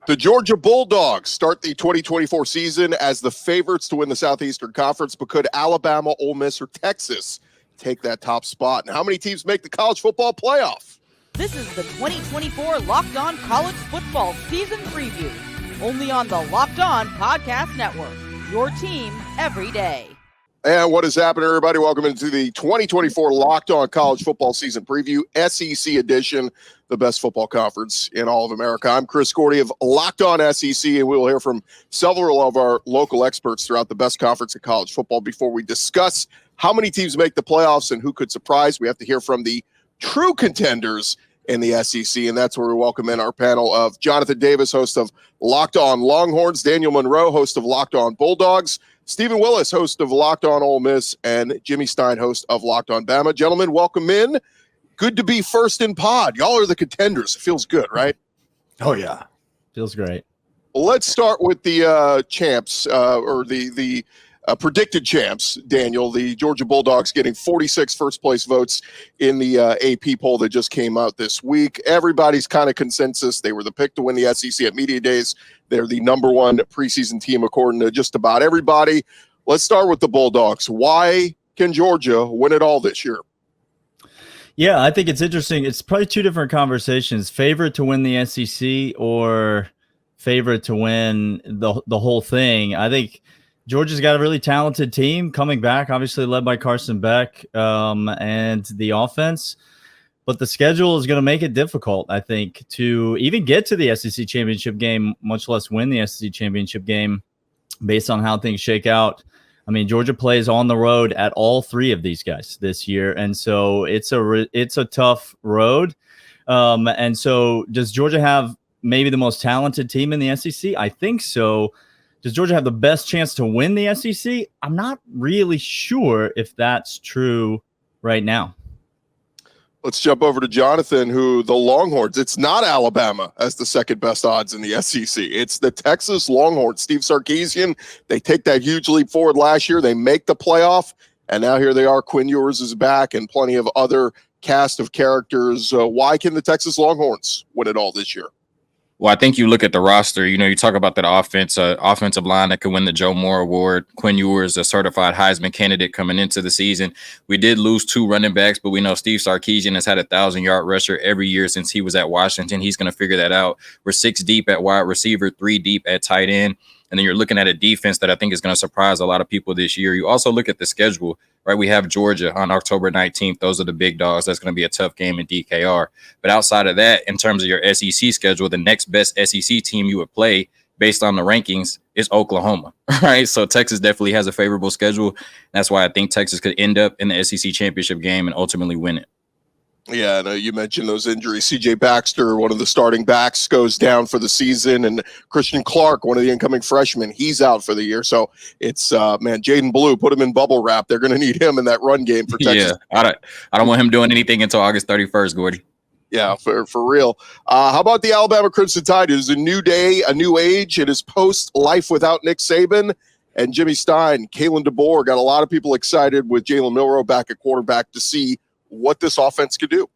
The Georgia Bulldogs start the 2024 season as the favorites to win the Southeastern Conference, but could Alabama, Ole Miss, or Texas take that top spot? And how many teams make the college football playoff? This is the 2024 Locked On College Football Season Preview, only on the Locked On Podcast Network, your team every day. And what is happening, everybody? Welcome into the 2024 Locked On College Football Season Preview, SEC edition, the best football conference in all of America. I'm Chris Gordy of Locked On SEC, and we will hear from several of our local experts throughout the best conference in college football. Before we discuss how many teams make the playoffs and who could surprise, we have to hear from the true contenders in the SEC, and that's where we welcome in our panel of Jonathan Davis, host of Locked On Longhorns, Daniel Monroe, host of Locked On Bulldogs, Stephen Willis, host of Locked On Ole Miss, and Jimmy Stein, host of Locked On Bama. Gentlemen, welcome in. Good to be first in pod. Y'all are the contenders. It feels good, right? Oh, yeah. Feels great. Well, let's start with the champs, or the predicted champs, Daniel. The Georgia Bulldogs getting 46 first-place votes in the AP poll that just came out this week. Everybody's kind of consensus. They were the pick to win the SEC at Media Days. They're the number one preseason team according to just about everybody. Let's start with the Bulldogs. Why can Georgia win it all this year? Yeah, I think it's interesting. It's probably two different conversations. Favorite to win the SEC or favorite to win the whole thing. I think Georgia's got a really talented team coming back, obviously led by Carson Beck and the offense. But the schedule is going to make it difficult, I think, to even get to the SEC championship game, much less win the SEC championship game based on how things shake out. I mean, Georgia plays on the road at all three of these guys this year. And so it's a tough road. And so does Georgia have maybe the most talented team in the SEC? I think so. Does Georgia have the best chance to win the SEC? I'm not really sure if that's true right now. Let's jump over to Jonathan, who the Longhorns, it's not Alabama as the second best odds in the SEC. It's the Texas Longhorns. Steve Sarkisian, they take that huge leap forward last year. They make the playoff, and now here they are. Quinn Ewers is back and plenty of other cast of characters. Why can the Texas Longhorns win it all this year? Well, I think you look at the roster, you talk about that offensive line that could win the Joe Moore Award. Quinn Ewers, a certified Heisman candidate coming into the season. We did lose two running backs, but we know Steve Sarkisian has had a 1,000-yard rusher every year since he was at Washington. He's going to figure that out. We're 6 deep at wide receiver, 3 deep at tight end. And then you're looking at a defense that I think is going to surprise a lot of people this year. You also look at the schedule, right? We have Georgia on October 19th. Those are the big dogs. That's going to be a tough game in DKR. But outside of that, in terms of your SEC schedule, the next best SEC team you would play based on the rankings is Oklahoma, right? So Texas definitely has a favorable schedule. That's why I think Texas could end up in the SEC championship game and ultimately win it. Yeah, no, you mentioned those injuries. C.J. Baxter, one of the starting backs, goes down for the season, and Christian Clark, one of the incoming freshmen, he's out for the year. So it's, Jaden Blue, put him in bubble wrap. They're going to need him in that run game for Texas. Yeah, I don't want him doing anything until August 31st, Gordy. Yeah, for real. How about the Alabama Crimson Tide? It is a new day, a new age. It is post-life without Nick Saban and Jimmy Stein. Kalen DeBoer got a lot of people excited with Jalen Milroe back at quarterback to see what this offense could do.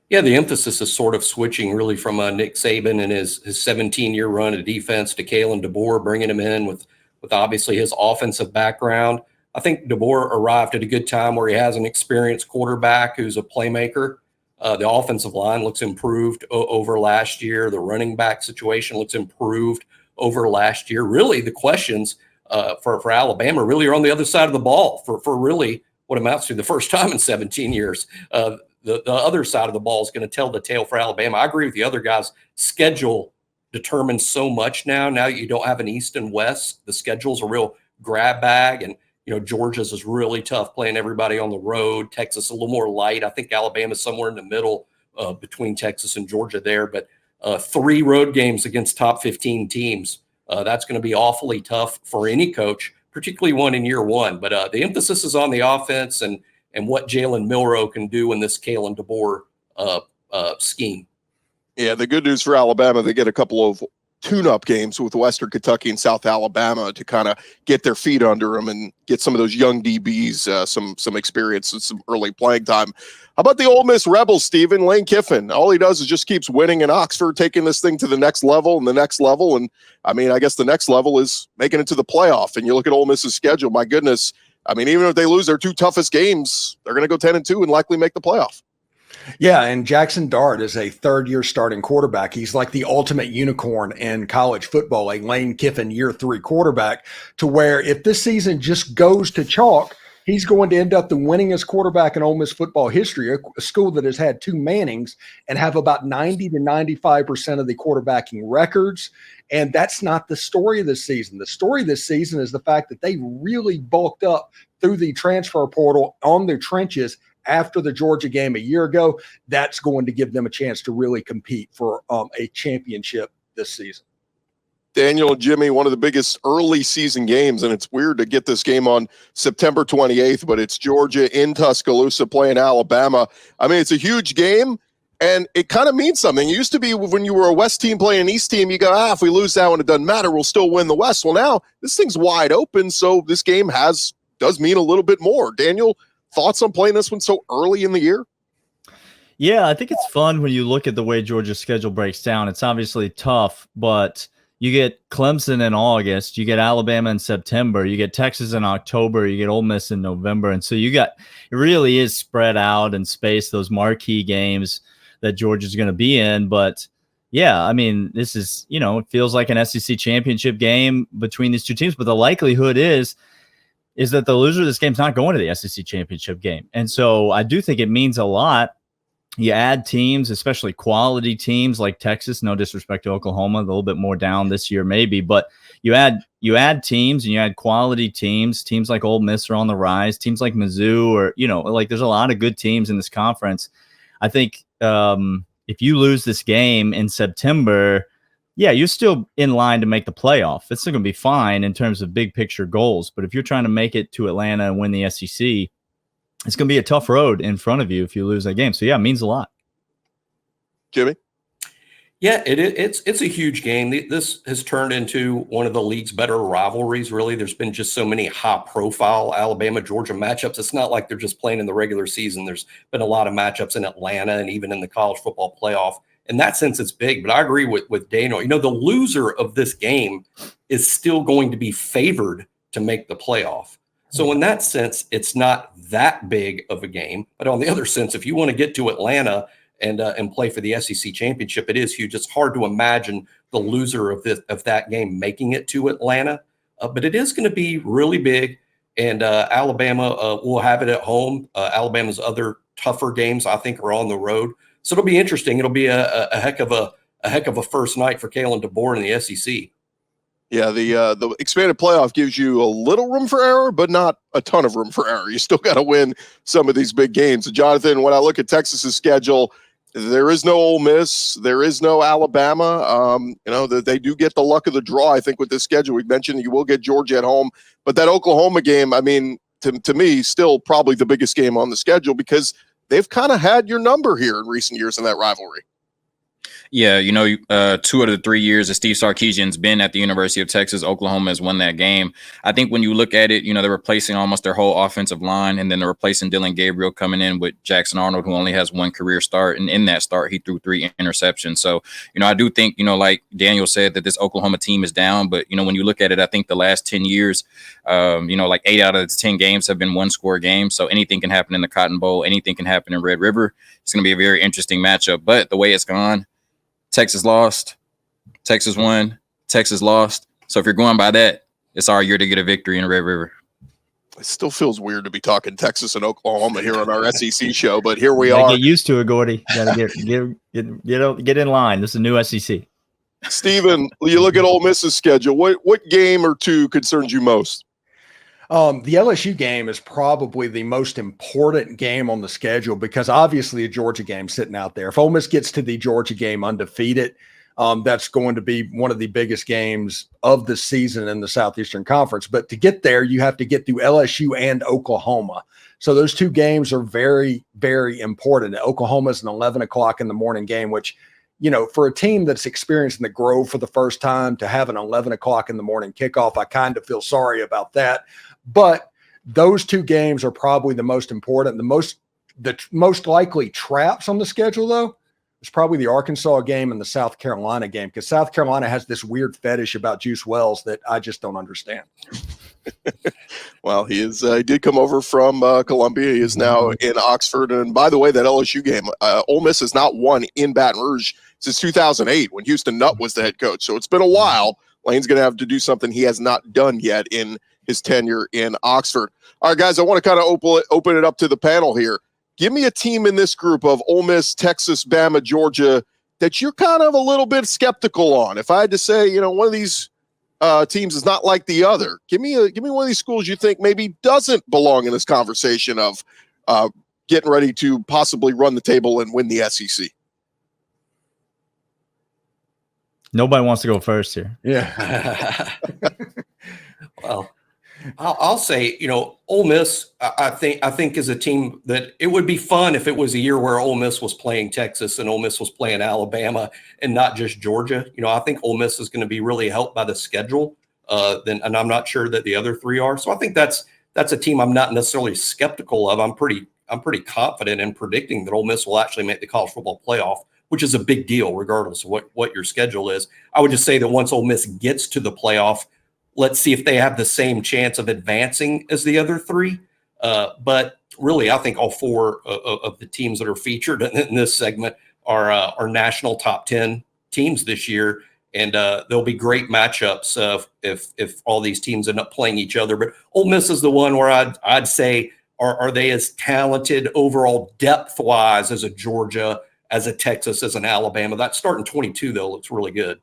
Yeah, the emphasis is sort of switching really from Nick Saban and his 17-year run of defense to Kalen DeBoer, bringing him in with obviously his offensive background. I think DeBoer arrived at a good time where he has an experienced quarterback who's a playmaker. The offensive line looks improved over last year. The running back situation looks improved over last year. Really, the questions for Alabama really are on the other side of the ball for really what amounts to the first time in 17 years. The other side of the ball is going to tell the tale for Alabama. I agree with the other guys. Schedule determines so much now. Now that you don't have an East and West, the schedule's a real grab bag. And, Georgia's is really tough playing everybody on the road. Texas a little more light. I think Alabama's somewhere in the middle between Texas and Georgia there. But 3 road games against top 15 teams, that's going to be awfully tough for any coach, particularly one in year one. But the emphasis is on the offense and what Jalen Milroe can do in this Kalen DeBoer scheme. Yeah, the good news for Alabama, they get a couple of tune-up games with Western Kentucky and South Alabama to kind of get their feet under them and get some of those young DBs some experience and some early playing time. How about the Ole Miss Rebels, Stephen? Lane Kiffin, all he does is just keeps winning in Oxford, taking this thing to the next level and the next level. And, I mean, I guess the next level is making it to the playoff. And you look at Ole Miss's schedule, my goodness, I mean, even if they lose their 2 toughest games, they're going to go 10-2 and likely make the playoff. Yeah, and Jackson Dart is a third-year starting quarterback. He's like the ultimate unicorn in college football, a Lane Kiffin year 3 quarterback, to where if this season just goes to chalk, he's going to end up the winningest quarterback in Ole Miss football history, a school that has had 2 Mannings and have about 90 to 95% of the quarterbacking records. And that's not the story of this season. The story of this season is the fact that they really bulked up through the transfer portal on their trenches after the Georgia game a year ago. That's going to give them a chance to really compete for a championship this season. Daniel and Jimmy, one of the biggest early season games, and it's weird to get this game on September 28th, but it's Georgia in Tuscaloosa playing Alabama. I mean, it's a huge game, and it kind of means something. It used to be when you were a West team playing an East team, you go, if we lose that one, it doesn't matter. We'll still win the West. Well, now this thing's wide open, so this game does mean a little bit more. Daniel, thoughts on playing this one so early in the year? Yeah, I think it's fun when you look at the way Georgia's schedule breaks down. It's obviously tough, but you get Clemson in August, you get Alabama in September, you get Texas in October, you get Ole Miss in November. And so it really is spread out and spaced, those marquee games that Georgia's going to be in. But yeah, I mean, this is, it feels like an SEC championship game between these 2 teams, but the likelihood is that the loser of this game is not going to the SEC championship game. And so I do think it means a lot. You add teams, especially quality teams like Texas, no disrespect to Oklahoma, a little bit more down this year maybe, but you add teams and you add quality teams like Ole Miss are on the rise, teams like Mizzou, or, there's a lot of good teams in this conference. I think if you lose this game in September, yeah, you're still in line to make the playoff. It's still going to be fine in terms of big picture goals. But if you're trying to make it to Atlanta and win the SEC, it's going to be a tough road in front of you if you lose that game. So, yeah, it means a lot. Jimmy? Yeah, it's a huge game. This has turned into one of the league's better rivalries, really. There's been just so many high-profile Alabama-Georgia matchups. It's not like they're just playing in the regular season. There's been a lot of matchups in Atlanta and even in the college football playoff. In that sense, it's big, but I agree with Daniel. The loser of this game is still going to be favored to make the playoff. So in that sense, it's not that big of a game. But on the other sense, if you want to get to Atlanta and play for the SEC championship, it is huge. It's hard to imagine the loser of that game making it to Atlanta, but it is going to be really big. And Alabama will have it at home. Alabama's other tougher games, I think, are on the road. So it'll be interesting. It'll be a heck of a first night for Kalen DeBoer in the SEC. Yeah, the expanded playoff gives you a little room for error, but not a ton of room for error. You still got to win some of these big games. And Jonathan, when I look at Texas's schedule, there is no Ole Miss, there is no Alabama. They do get the luck of the draw, I think, with this schedule. We mentioned you will get Georgia at home, but that Oklahoma game, I mean, to me, still probably the biggest game on the schedule because they've kind of had your number here in recent years in that rivalry. Yeah, 2 out of the 3 years that Steve Sarkisian's been at the University of Texas, Oklahoma has won that game. I think when you look at it, they're replacing almost their whole offensive line, and then they're replacing Dylan Gabriel coming in with Jackson Arnold, who only has 1 career start. And in that start, he threw 3 interceptions. So, I do think, like Daniel said, that this Oklahoma team is down. But, when you look at it, I think the last 10 years, 8 out of the 10 games have been 1-score games. So anything can happen in the Cotton Bowl. Anything can happen in Red River. It's going to be a very interesting matchup. But the way it's gone, Texas lost, Texas won, Texas lost. So if you're going by that, it's our year to get a victory in Red River. It still feels weird to be talking Texas and Oklahoma here on our SEC show, but here we are. Get used to it, Gordy. Got to get in line. This is a new SEC. Stephen, you look at Ole Miss's schedule. What game or 2 concerns you most? The LSU game is probably the most important game on the schedule because obviously a Georgia game sitting out there. If Ole Miss gets to the Georgia game undefeated, that's going to be one of the biggest games of the season in the Southeastern Conference. But to get there, you have to get through LSU and Oklahoma. So those 2 games are very, very important. Oklahoma is an 11 o'clock in the morning game, which for a team that's experiencing the Grove for the first time to have an 11 o'clock in the morning kickoff, I kind of feel sorry about that. But those two games are probably the most important. The most likely traps on the schedule, though, is probably the Arkansas game and the South Carolina game, because South Carolina has this weird fetish about Juice Wells that I just don't understand. Well, he did come over from Columbia. He is now in Oxford. And by the way, that LSU game, Ole Miss has not won in Baton Rouge since 2008 when Houston Nutt was the head coach. So it's been a while. Lane's going to have to do something he has not done yet in his tenure in Oxford. All right, guys, I want to kind of open it up to the panel here. Give me a team in this group of Ole Miss, Texas, Bama, Georgia that you're kind of a little bit skeptical on. If I had to say, one of these teams is not like the other, give me one of these schools you think maybe doesn't belong in this conversation of getting ready to possibly run the table and win the SEC. Nobody wants to go first here. Yeah. Well, I'll say, Ole Miss, I think is a team that it would be fun if it was a year where Ole Miss was playing Texas and Ole Miss was playing Alabama and not just Georgia. I think Ole Miss is going to be really helped by the schedule. And I'm not sure that the other three are. So I think that's a team I'm not necessarily skeptical of. I'm pretty confident in predicting that Ole Miss will actually make the college football playoff, which is a big deal regardless of what your schedule is. I would just say that once Ole Miss gets to the playoff, let's see if they have the same chance of advancing as the other three. But really, I think all four of the teams that are featured in this segment are national top 10 teams this year. And there'll be great matchups if all these teams end up playing each other. But Ole Miss is the one where I'd say, are they as talented overall depth-wise as a Georgia, as a Texas, as an Alabama? That starting 22, though, looks really good.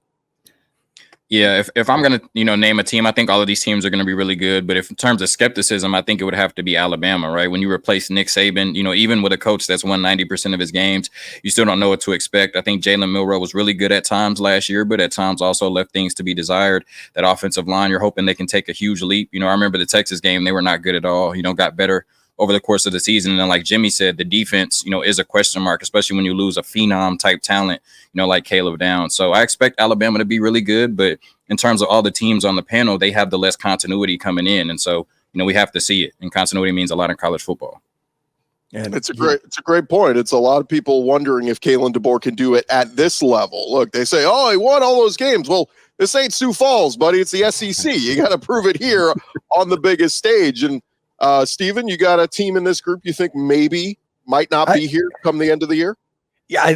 Yeah, if I'm going to, name a team, I think all of these teams are going to be really good. But if in terms of skepticism, I think it would have to be Alabama, right? When you replace Nick Saban, even with a coach that's won 90% of his games, you still don't know what to expect. I think Jalen Milroe was really good at times last year, but at times also left things to be desired. That offensive line, you're hoping they can take a huge leap. I remember the Texas game, they were not good at all, got better over the course of the season. And then, like Jimmy said, the defense, is a question mark, especially when you lose a phenom type talent, like Caleb Downs. So I expect Alabama to be really good, but in terms of all the teams on the panel, they have the less continuity coming in. And so, we have to see it. And continuity means a lot in college football. And it's a great point. It's a lot of people wondering if Kalen DeBoer can do it at this level. Look, they say, oh, he won all those games. Well, this ain't Sioux Falls, buddy. It's the SEC. You got to prove it here on the biggest stage. And Steven, you got a team in this group you think maybe might not be here come the end of the year? Yeah,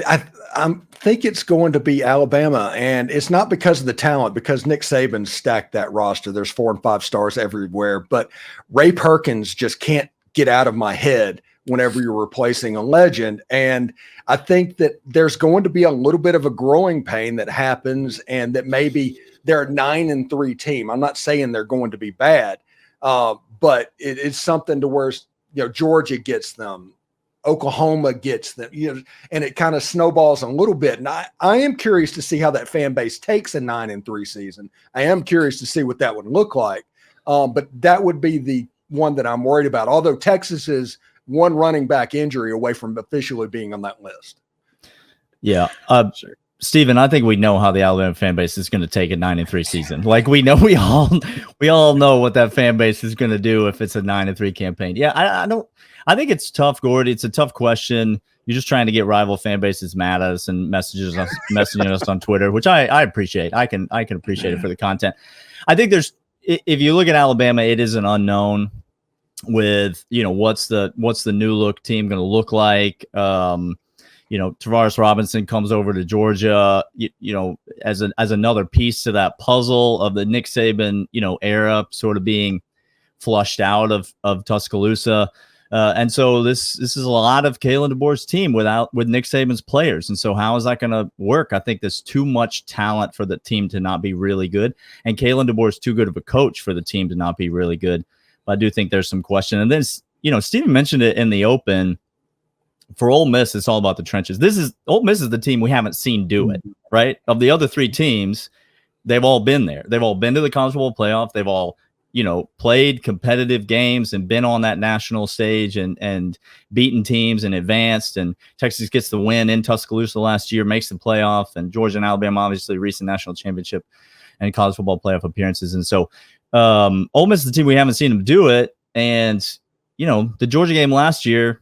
I think it's going to be Alabama, and it's not because of the talent, because Nick Saban stacked that roster. There's 4 and 5 stars everywhere, but Ray Perkins just can't get out of my head whenever you're replacing a legend. And I think that there's going to be a little bit of a growing pain that happens, and that maybe they're a 9-3 team. I'm not saying they're going to be bad, but it's something to where, Georgia gets them, Oklahoma gets them, and it kind of snowballs a little bit. And I am curious to see how that fan base takes a 9-3 season. I am curious to see what that would look like. But that would be the one that I'm worried about. Although Texas is one running back injury away from officially being on that list. Yeah. Steven, I think we know how the Alabama fan base is going to take a 9-3 season. Like we all know what that fan base is going to do if it's a 9-3 campaign. Yeah, I think it's tough, Gordy. It's a tough question. You're just trying to get rival fan bases mad at us and messaging us on Twitter, which I appreciate. I can appreciate it for the content. I think if you look at Alabama, it is an unknown with, what's the new look team going to look like? Tavares Robinson comes over to Georgia, as another piece to that puzzle of the Nick Saban, era sort of being flushed out of Tuscaloosa. And so this is a lot of Kalen DeBoer's team with Nick Saban's players. And so how is that going to work? I think there's too much talent for the team to not be really good. And Kalen DeBoer's too good of a coach for the team to not be really good. But I do think there's some question. And then, Steven mentioned it in the open. For Ole Miss, it's all about the trenches. Ole Miss is the team we haven't seen do it, right? Of the other 3 teams, they've all been there. They've all been to the college football playoff. They've all played competitive games and been on that national stage and beaten teams and advanced. And Texas gets the win in Tuscaloosa last year, makes the playoff, and Georgia and Alabama, obviously, recent national championship and college football playoff appearances. And so Ole Miss is the team we haven't seen them do it. And, the Georgia game last year,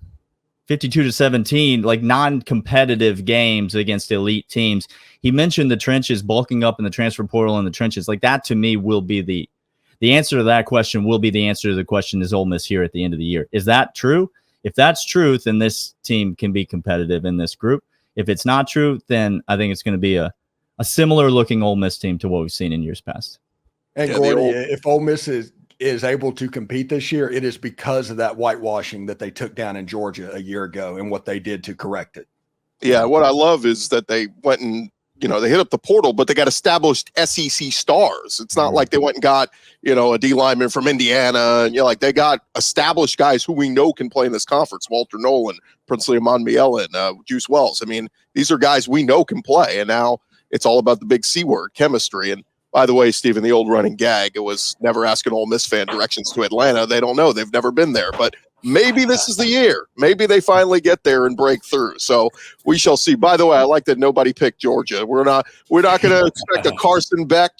52-17, like non-competitive games against elite teams. He mentioned the trenches, bulking up in the transfer portal and the trenches. Like that to me will be the answer to that question will be the answer to the question, is Ole Miss here at the end of the year? Is that true? If that's true, then this team can be competitive in this group. If it's not true, then I think it's going to be a similar looking Ole Miss team to what we've seen in years past. And Gordy, if Ole Miss is able to compete this year, it is because of that whitewashing that they took down in Georgia a year ago and what they did to correct it. Yeah, what I love is that they went and they hit up the portal, but they got established SEC stars. It's not like they went and got, a D lineman from Indiana. And they got established guys who we know can play in this conference. Walter Nolan, Princely Amon-Mielen, Juice Wells. I mean, these are guys we know can play. And now it's all about the big C word, chemistry. And by the way, Stephen, the old running gag, it was never ask an Ole Miss fan directions to Atlanta. They don't know. They've never been there. But maybe this is the year. Maybe they finally get there and break through. So we shall see. By the way, I like that nobody picked Georgia. We're not going to expect a Carson Beck.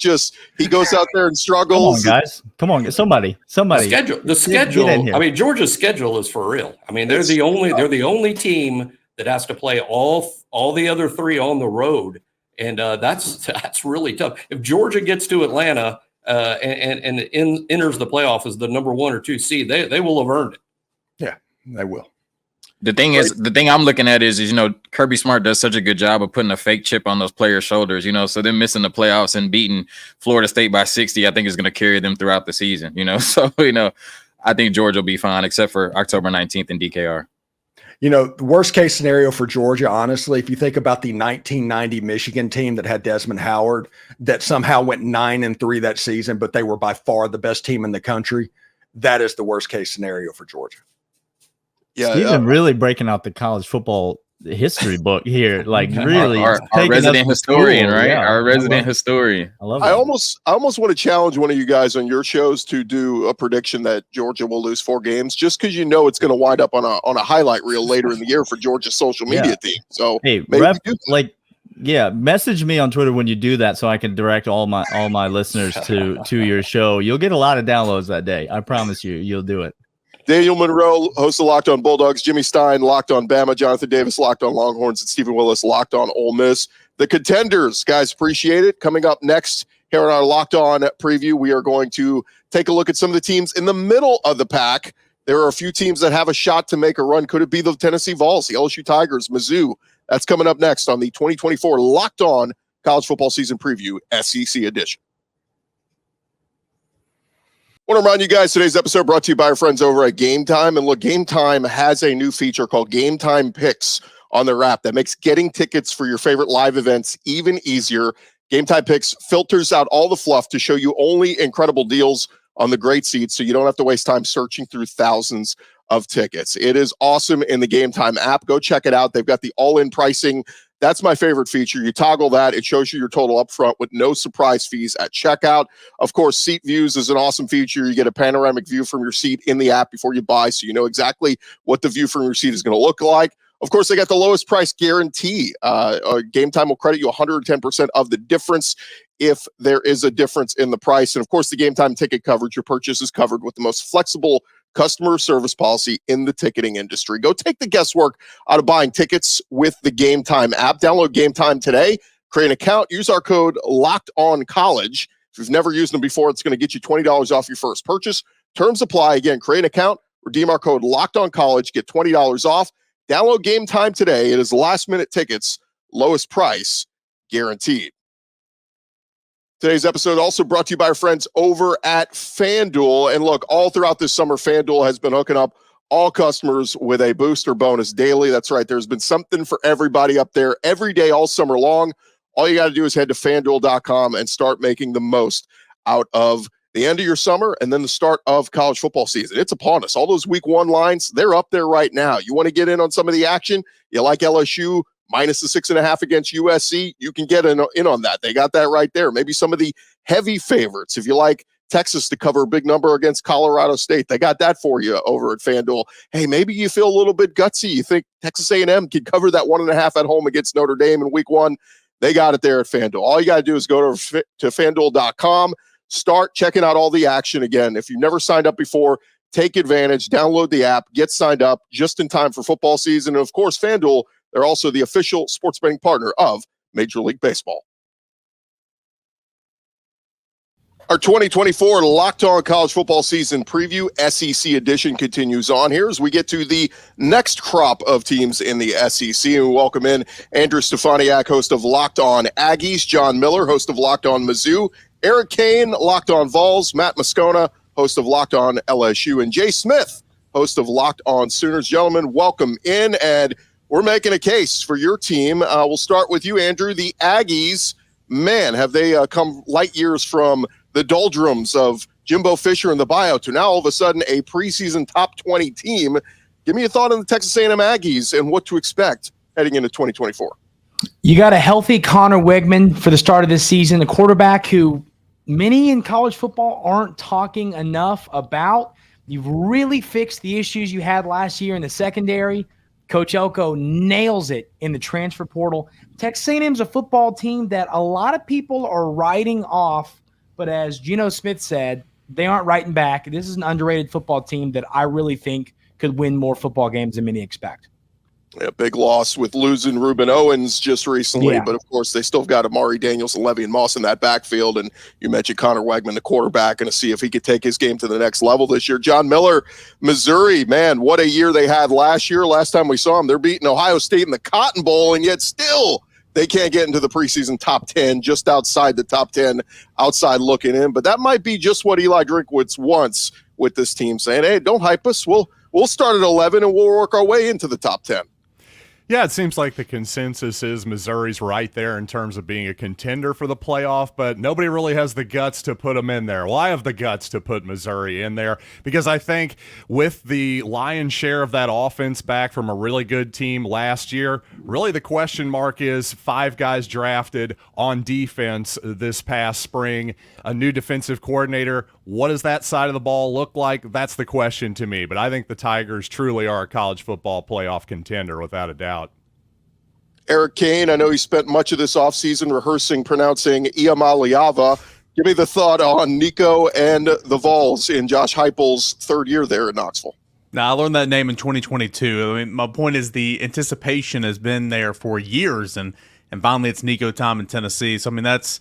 He goes out there and struggles. Come on, guys. Come on, somebody. The schedule. I mean, Georgia's schedule is for real. I mean, they're the only team that has to play all the other three on the road, and that's really tough. If Georgia gets to Atlanta and enters the playoff as the number 1 or 2 seed, they will have earned it. Yeah, they will. The thing I'm looking at is Kirby Smart does such a good job of putting a fake chip on those players' shoulders, so them missing the playoffs and beating Florida State by 60, I think is going to carry them throughout the season, so, I think Georgia will be fine except for October 19th in DKR. The worst case scenario for Georgia, honestly, if you think about the 1990 Michigan team that had Desmond Howard, that somehow went 9-3 that season, but they were by far the best team in the country, that is the worst case scenario for Georgia. Yeah, Stephen really breaking out the college football history book here, like really our resident historian, right? Yeah, our resident historian. I love it. I almost want to challenge one of you guys on your shows to do a prediction that Georgia will lose 4 games, just because it's going to wind up on a highlight reel later in the year for Georgia's social media team. So hey, message me on Twitter when you do that, so I can direct all my listeners to your show. You'll get a lot of downloads that day. I promise you, you'll do it. Daniel Monroe, host of Locked On Bulldogs, Jimmy Stein, Locked On Bama, Jonathan Davis, Locked On Longhorns, and Stephen Willis, Locked On Ole Miss. The contenders, guys, appreciate it. Coming up next here on our Locked On preview, we are going to take a look at some of the teams in the middle of the pack. There are a few teams that have a shot to make a run. Could it be the Tennessee Vols, the LSU Tigers, Mizzou? That's coming up next on the 2024 Locked On College Football Season Preview, SEC Edition. I want to remind you guys, today's episode brought to you by our friends over at Gametime. And look, Gametime has a new feature called Gametime Picks on their app that makes getting tickets for your favorite live events even easier. Gametime Picks filters out all the fluff to show you only incredible deals on the great seats, so you don't have to waste time searching through thousands of tickets. It is awesome in the Gametime app. Go check it out. They've got the all-in pricing. That's my favorite feature. You toggle that. It shows you your total up front with no surprise fees at checkout. Of course, seat views is an awesome feature. You get a panoramic view from your seat in the app before you buy, so you know exactly what the view from your seat is going to look like. Of course, they got the lowest price guarantee. Gametime will credit you 110% of the difference if there is a difference in the price. And of course, the Gametime ticket coverage, your purchase is covered with the most flexible customer service policy in the ticketing industry. Go take the guesswork out of buying tickets with the Gametime app. Download Gametime today, create an account, use our code LOCKEDONCollege. If you've never used them before, it's going to get you $20 off your first purchase. Terms apply. Again, create an account, redeem our code LOCKEDONCollege, get $20 off. Download Gametime today. It is last-minute tickets, lowest price guaranteed. Today's episode also brought to you by our friends over at FanDuel. And look, all throughout this summer, FanDuel has been hooking up all customers with a booster bonus daily. That's right. There's been something for everybody up there every day, all summer long. All you got to do is head to FanDuel.com and start making the most out of the end of your summer and then the start of college football season. It's upon us. All those week 1 lines, they're up there right now. You want to get in on some of the action? You like LSU minus the 6.5 against USC? You can get in on that. They got that right there. Maybe some of the heavy favorites. If you like Texas to cover a big number against Colorado State. They got that for you over at FanDuel. Hey, maybe you feel a little bit gutsy. You think Texas A&M can cover that 1.5 at home against Notre Dame in week 1. They got it there at FanDuel. All you got to do is go to FanDuel.com, start checking out all the action again. If you've never signed up before, take advantage, download the app, get signed up just in time for football season. And of course, FanDuel, they're also the official sports betting partner of Major League Baseball. Our 2024 Locked On College Football Season Preview SEC edition continues on here as we get to the next crop of teams in the SEC. And we welcome in Andrew Stefaniak, host of Locked On Aggies, John Miller, host of Locked On Mizzou, Eric Kane, Locked On Vols, Matt Moscona, host of Locked On LSU, and Jay Smith, host of Locked On Sooners. Gentlemen, welcome in, and we're making a case for your team. We'll start with you, Andrew. The Aggies, man, have they come light years from the doldrums of Jimbo Fisher and the buyout to now all of a sudden a preseason top 20 team. Give me a thought on the Texas A&M Aggies and what to expect heading into 2024. You got a healthy Connor Wegman for the start of this season, a quarterback who many in college football aren't talking enough about. You've really fixed the issues you had last year in the secondary. Coach Elko nails it in the transfer portal. Texas A&M is a football team that a lot of people are writing off, but as Geno Smith said, they aren't writing back. This is an underrated football team that I really think could win more football games than many expect. Yeah, big loss with losing Ruben Owens just recently, but of course they still got Amari Daniels and Le'Veon Moss in that backfield. And you mentioned Connor Wegman, the quarterback, and to see if he could take his game to the next level this year. John Miller, Missouri, man, what a year they had last year. Last time we saw them, they're beating Ohio State in the Cotton Bowl, and yet still they can't get into the preseason top 10, just outside the top 10, outside looking in. But that might be just what Eli Drinkwitz wants with this team, saying, hey, don't hype us. We'll start at 11 and we'll work our way into the top 10. Yeah, it seems like the consensus is Missouri's right there in terms of being a contender for the playoff, but nobody really has the guts to put them in there. Well, I have the guts to put Missouri in there because I think with the lion's share of that offense back from a really good team last year, really the question mark is 5 guys drafted on defense this past spring, a new defensive coordinator. What does that side of the ball look like? That's the question to me, but I think the Tigers truly are a college football playoff contender without a doubt. Eric Kane, I know he spent much of this offseason rehearsing pronouncing Iamaleava. Give me the thought on Nico and the Vols in Josh Heupel's third year there in Knoxville. Now, I learned that name in 2022. I mean, my point is the anticipation has been there for years, and finally it's Nico time in Tennessee. So, I mean, that's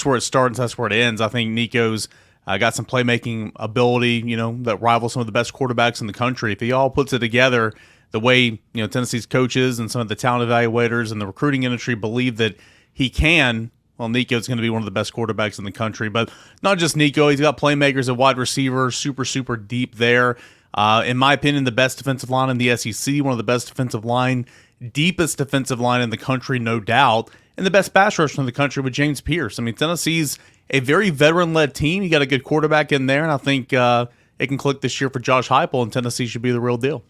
where it starts, that's where it ends. I think Nico's got some playmaking ability, that rivals some of the best quarterbacks in the country. If he all puts it together, the way Tennessee's coaches and some of the talent evaluators and the recruiting industry believe that he can, well, Nico's going to be one of the best quarterbacks in the country. But not just Nico, he's got playmakers at wide receiver, super, super deep there. In my opinion, the best defensive line in the SEC, one of the best defensive line, deepest defensive line in the country, no doubt, and the best pass rusher in the country with James Pierce. I mean, Tennessee's a very veteran-led team. You got a good quarterback in there, and I think it can click this year for Josh Heupel, and Tennessee should be the real deal.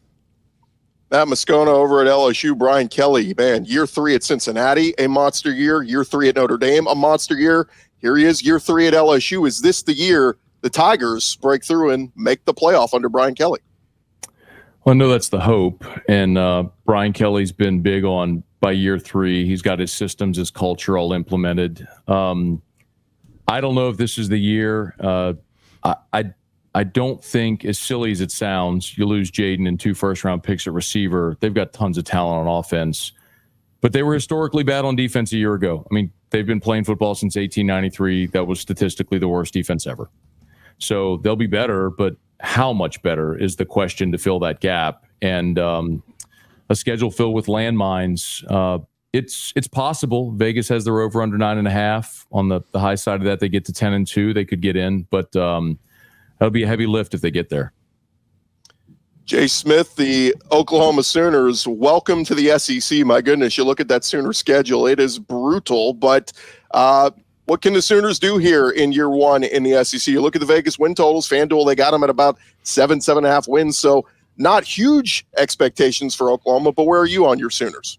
Matt Moscona over at LSU, Brian Kelly, man, year 3 at Cincinnati, a monster year. Year 3 at Notre Dame, a monster year. Here he is, year 3 at LSU. Is this the year the Tigers break through and make the playoff under Brian Kelly? Well, I know that's the hope, and Brian Kelly's been big on by year 3. He's got his systems, his culture all implemented. I don't know if this is the year. I don't think, as silly as it sounds, you lose Jaden and 2 first-round picks at receiver. They've got tons of talent on offense. But they were historically bad on defense a year ago. I mean, they've been playing football since 1893. That was statistically the worst defense ever. So they'll be better, but how much better is the question to fill that gap. And a schedule filled with landmines, it's possible. Vegas has their over under 9.5. On the high side of that, they get to 10-2. They could get in, but that'll be a heavy lift if they get there. Jay Smith, the Oklahoma Sooners, welcome to the SEC. My goodness, you look at that Sooner schedule. It is brutal, but what can the Sooners do here in year 1 in the SEC? You look at the Vegas win totals. FanDuel, they got them at about 7.5 wins, so not huge expectations for Oklahoma, but where are you on your Sooners?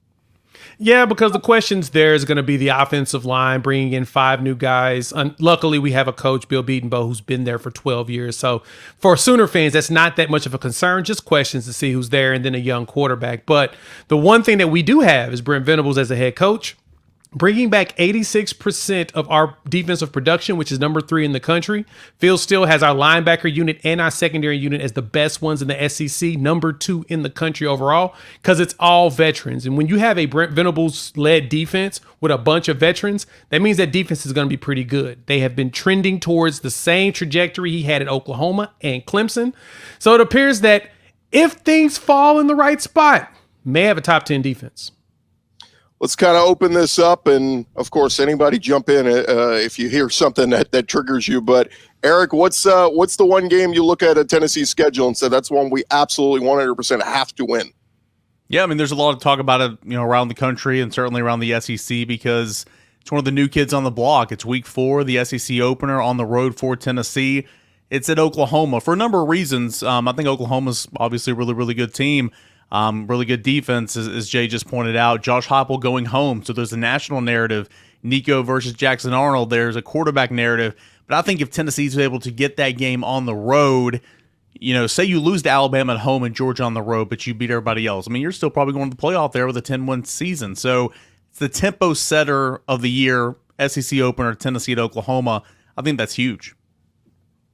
Yeah, because the questions there is going to be the offensive line, bringing in 5 new guys. Luckily, we have a coach, Bill Beatonbow, who's been there for 12 years. So for Sooner fans, that's not that much of a concern, just questions to see who's there and then a young quarterback. But the one thing that we do have is Brent Venables as a head coach, bringing back 86% of our defensive production, which is number 3 in the country. Phil still has our linebacker unit and our secondary unit as the best ones in the SEC, number 2 in the country overall, because it's all veterans. And when you have a Brent Venables-led defense with a bunch of veterans, that means that defense is going to be pretty good. They have been trending towards the same trajectory he had at Oklahoma and Clemson. So it appears that if things fall in the right spot, may have a top 10 defense. Let's kind of open this up, and of course, anybody jump in if you hear something that triggers you. But Eric, what's the one game you look at Tennessee's schedule and say that's one we absolutely 100% have to win? Yeah, I mean, there's a lot of talk about it, around the country and certainly around the SEC because it's one of the new kids on the block. It's week 4, the SEC opener on the road for Tennessee. It's at Oklahoma for a number of reasons. I think Oklahoma's obviously a really, really good team. Really good defense, as Jay just pointed out. Josh Heupel going home, so there's a national narrative. Nico versus Jackson Arnold, there's a quarterback narrative. But I think if Tennessee's able to get that game on the road, say you lose to Alabama at home and Georgia on the road, but you beat everybody else. I mean, you're still probably going to the playoff there with a 10-win season. So it's the tempo setter of the year, SEC opener, Tennessee at Oklahoma. I think that's huge.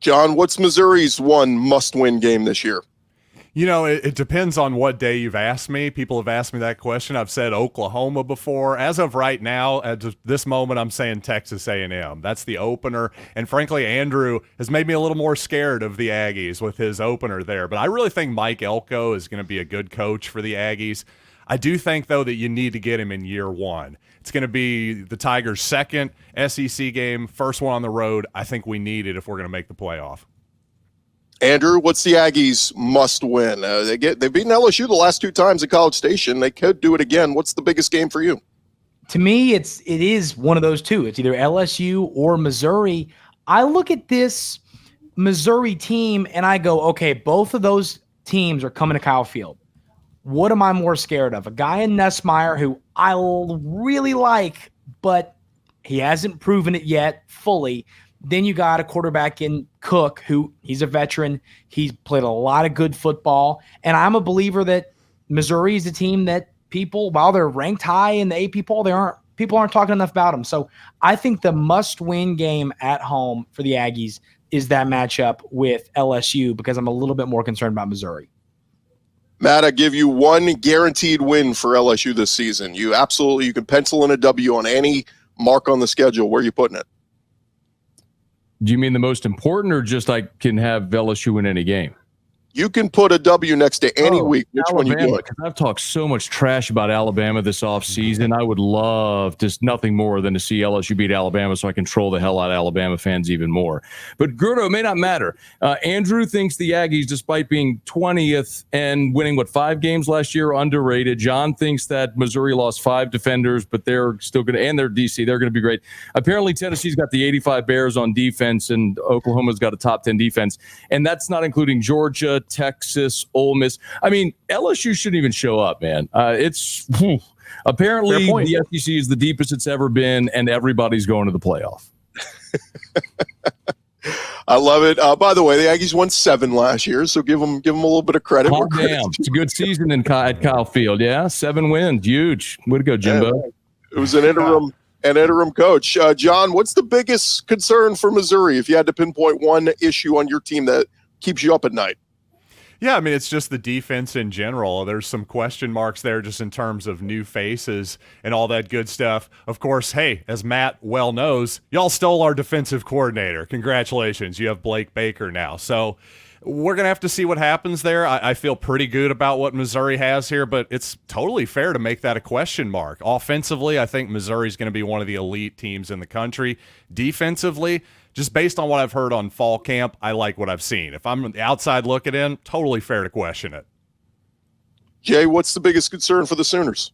John, what's Missouri's one must-win game this year? It depends on what day you've asked me. People have asked me that question. I've said Oklahoma before. As of right now, at this moment, I'm saying Texas A&M. That's the opener. And frankly, Andrew has made me a little more scared of the Aggies with his opener there. But I really think Mike Elko is going to be a good coach for the Aggies. I do think, though, that you need to get him in year 1. It's going to be the Tigers' second SEC game, first one on the road. I think we need it if we're going to make the playoff. Andrew, what's the Aggies must win? They've beaten LSU the last 2 times at College Station. They could do it again. What's the biggest game for you? To me, it is one of those two. It's either LSU or Missouri. I look at this Missouri team and I go, okay, both of those teams are coming to Kyle Field. What am I more scared of? A guy in Nussmeier who I really like, but he hasn't proven it yet fully. Then you got a quarterback in Cook, who he's a veteran. He's played a lot of good football. And I'm a believer that Missouri is a team that people, while they're ranked high in the AP poll, people aren't talking enough about them. So I think the must-win game at home for the Aggies is that matchup with LSU because I'm a little bit more concerned about Missouri. Matt, I give you one guaranteed win for LSU this season. You can pencil in a W on any mark on the schedule. Where are you putting it? Do you mean the most important or just I can have LSU in any game? You can put a W next to any week. Which Alabama, one you doing? Because I've talked so much trash about Alabama this offseason. I would love just nothing more than to see LSU beat Alabama so I can troll the hell out of Alabama fans even more. But Gerdo, it may not matter. Andrew thinks the Aggies, despite being 20th and winning, 5 games last year, underrated. John thinks that Missouri lost 5 defenders, but they're still going to, and they're DC, they're going to be great. Apparently, Tennessee's got the 85 Bears on defense, and Oklahoma's got a top 10 defense. And that's not including Georgia, Texas, Ole Miss. I mean, LSU shouldn't even show up, man. Apparently the SEC is the deepest it's ever been, and everybody's going to the playoff. I love it. By the way, the Aggies won 7 last year, so give them a little bit of credit. Oh, damn. It's a good season at Kyle Field. Yeah, 7 wins. Huge. Way to go, Jimbo. Yeah, it was an interim coach. John, what's the biggest concern for Missouri if you had to pinpoint one issue on your team that keeps you up at night? Yeah, I mean, it's just the defense in general. There's some question marks there just in terms of new faces and all that good stuff. Of course, hey, as Matt well knows, y'all stole our defensive coordinator. Congratulations. You have Blake Baker now. So we're going to have to see what happens there. I feel pretty good about what Missouri has here, but it's totally fair to make that a question mark. Offensively, I think Missouri's going to be one of the elite teams in the country. Defensively, just based on what I've heard on fall camp, I like what I've seen. If I'm on the outside looking in, totally fair to question it. Jay, what's the biggest concern for the Sooners?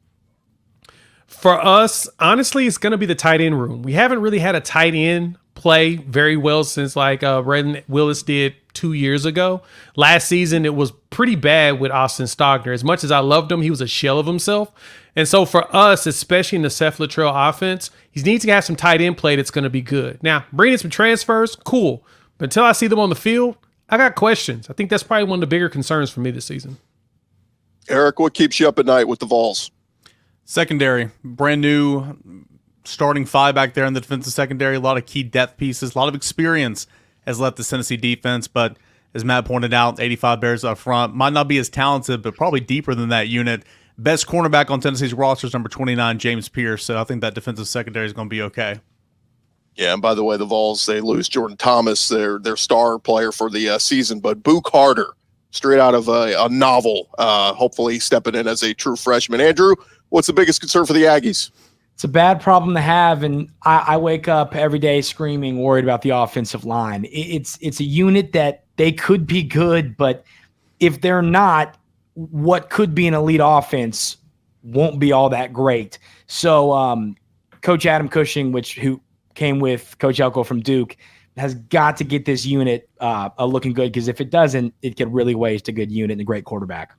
For us, honestly, it's going to be the tight end room. We haven't really had a tight end play very well since like Ren Willis did 2 years ago. Last season, it was pretty bad with Austin Stogner. As much as I loved him, he was a shell of himself. And so for us, especially in the Seth Luttrell offense, he needs to have some tight end play that's going to be good. Now, bringing in some transfers, cool. But until I see them on the field, I got questions. I think that's probably one of the bigger concerns for me this season. Eric, what keeps you up at night with the Vols? Secondary, brand new starting five back there in the defensive secondary. A lot of key depth pieces, a lot of experience has left the Tennessee defense. But as Matt pointed out, 85 Bears up front might not be as talented, but probably deeper than that unit. Best cornerback on Tennessee's roster is number 29, James Pierce. So I think that defensive secondary is going to be okay. Yeah, and by the way, the Vols, they lose Jordan Thomas, their star player for the season, but Boo Carter, straight out of a novel, hopefully stepping in as a true freshman. Andrew, what's the biggest concern for the Aggies? It's a bad problem to have, and I wake up every day screaming, worried about the offensive line. It's a unit that they could be good, but if they're not, what could be an elite offense won't be all that great. So Coach Adam Cushing, who came with Coach Elko from Duke, has got to get this unit looking good, because if it doesn't, it could really waste a good unit and a great quarterback.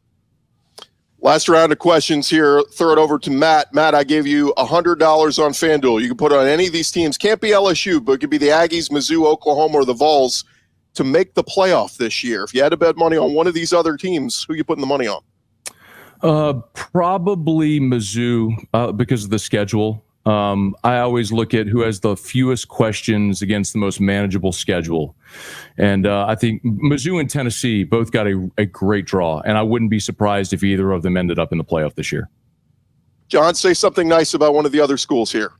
Last round of questions here. Throw it over to Matt. Matt, I gave you $100 on FanDuel. You can put it on any of these teams. Can't be LSU, but it could be the Aggies, Mizzou, Oklahoma, or the Vols to make the playoff this year. If you had to bet money on one of these other teams, who are you putting the money on? Probably Mizzou because of the schedule. I always look at who has the fewest questions against the most manageable schedule. And I think Mizzou and Tennessee both got a great draw, and I wouldn't be surprised if either of them ended up in the playoff this year. John, say something nice about one of the other schools here.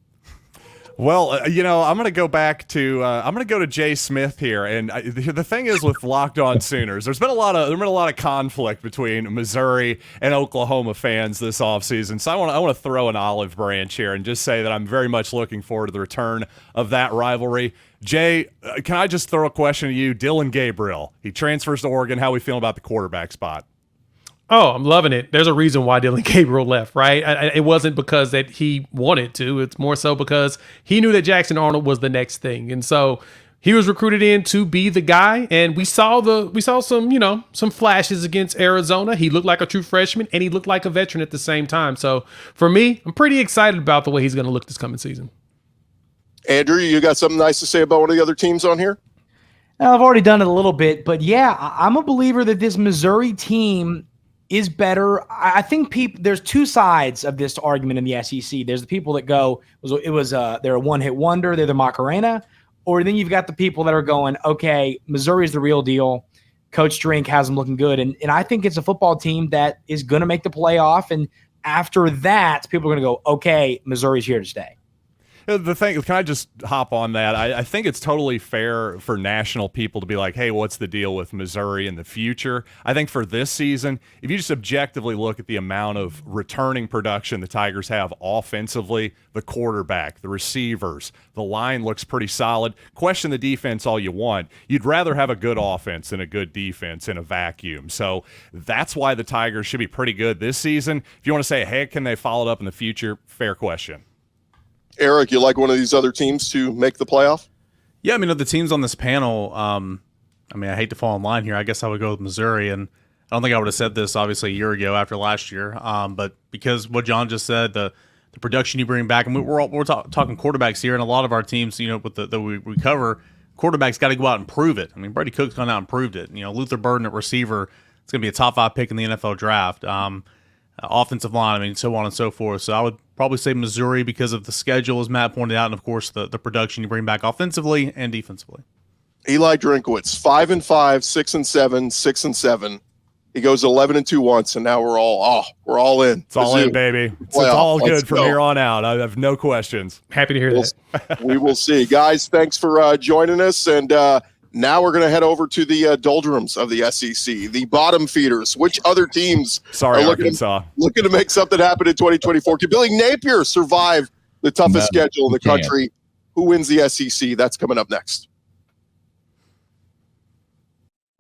Well, I'm going to go back to I'm going to go to Jay Smith here, and the thing is with Locked On Sooners, there's been a lot of conflict between Missouri and Oklahoma fans this offseason. So I want to throw an olive branch here and just say that I'm very much looking forward to the return of that rivalry. Jay, can I just throw a question to you? Dylan Gabriel, he transfers to Oregon. How are we feeling about the quarterback spot? Oh, I'm loving it. There's a reason why Dylan Gabriel left, right? It wasn't because that he wanted to. It's more so because he knew that Jackson Arnold was the next thing. And so he was recruited in to be the guy. And we saw some flashes against Arizona. He looked like a true freshman, and he looked like a veteran at the same time. So for me, I'm pretty excited about the way he's going to look this coming season. Andrew, you got something nice to say about one of the other teams on here? I've already done it a little bit, but yeah, I'm a believer that this Missouri team is better. I think there's two sides of this argument in the SEC. There's the people that go, they're a one-hit wonder, they're the Macarena, or then you've got the people that are going, okay, Missouri's the real deal. Coach Drink has them looking good. And I think it's a football team that is going to make the playoff. And after that, people are going to go, okay, Missouri's here to stay. The thing, can I just hop on that? I think it's totally fair for national people to be like, hey, what's the deal with Missouri in the future? I think for this season, if you just objectively look at the amount of returning production the Tigers have offensively, the quarterback, the receivers, the line looks pretty solid. Question the defense all you want. You'd rather have a good offense than a good defense in a vacuum. So that's why the Tigers should be pretty good this season. If you want to say, hey, can they follow it up in the future? Fair question. Eric, you like one of these other teams to make the playoff? Yeah, I mean, of the teams on this panel, I hate to fall in line here. I guess I would go with Missouri, and I don't think I would have said this, obviously, a year ago after last year. But because what John just said, the production you bring back, and we're talking quarterbacks here, and a lot of our teams, with that we cover, quarterbacks got to go out and prove it. I mean, Brady Cook's gone out and proved it. Luther Burden at receiver, it's going to be a top 5 pick in the NFL draft. Offensive line, so on and so forth. So I would probably say Missouri because of the schedule, as Matt pointed out, and of course the production you bring back offensively and defensively. Eli Drinkowitz, 5-5, 6-7, 6-7. He goes 11-2 once, and now we're all in. It's all in, baby. It's all good from here on out. I have no questions. Happy to hear that. We will see, guys. Thanks for joining us, and now we're going to head over to the doldrums of the SEC, the bottom feeders. Which other teams are looking to make something happen in 2024? Can Billy Napier survive the toughest schedule in the country? Who wins the SEC? That's coming up next.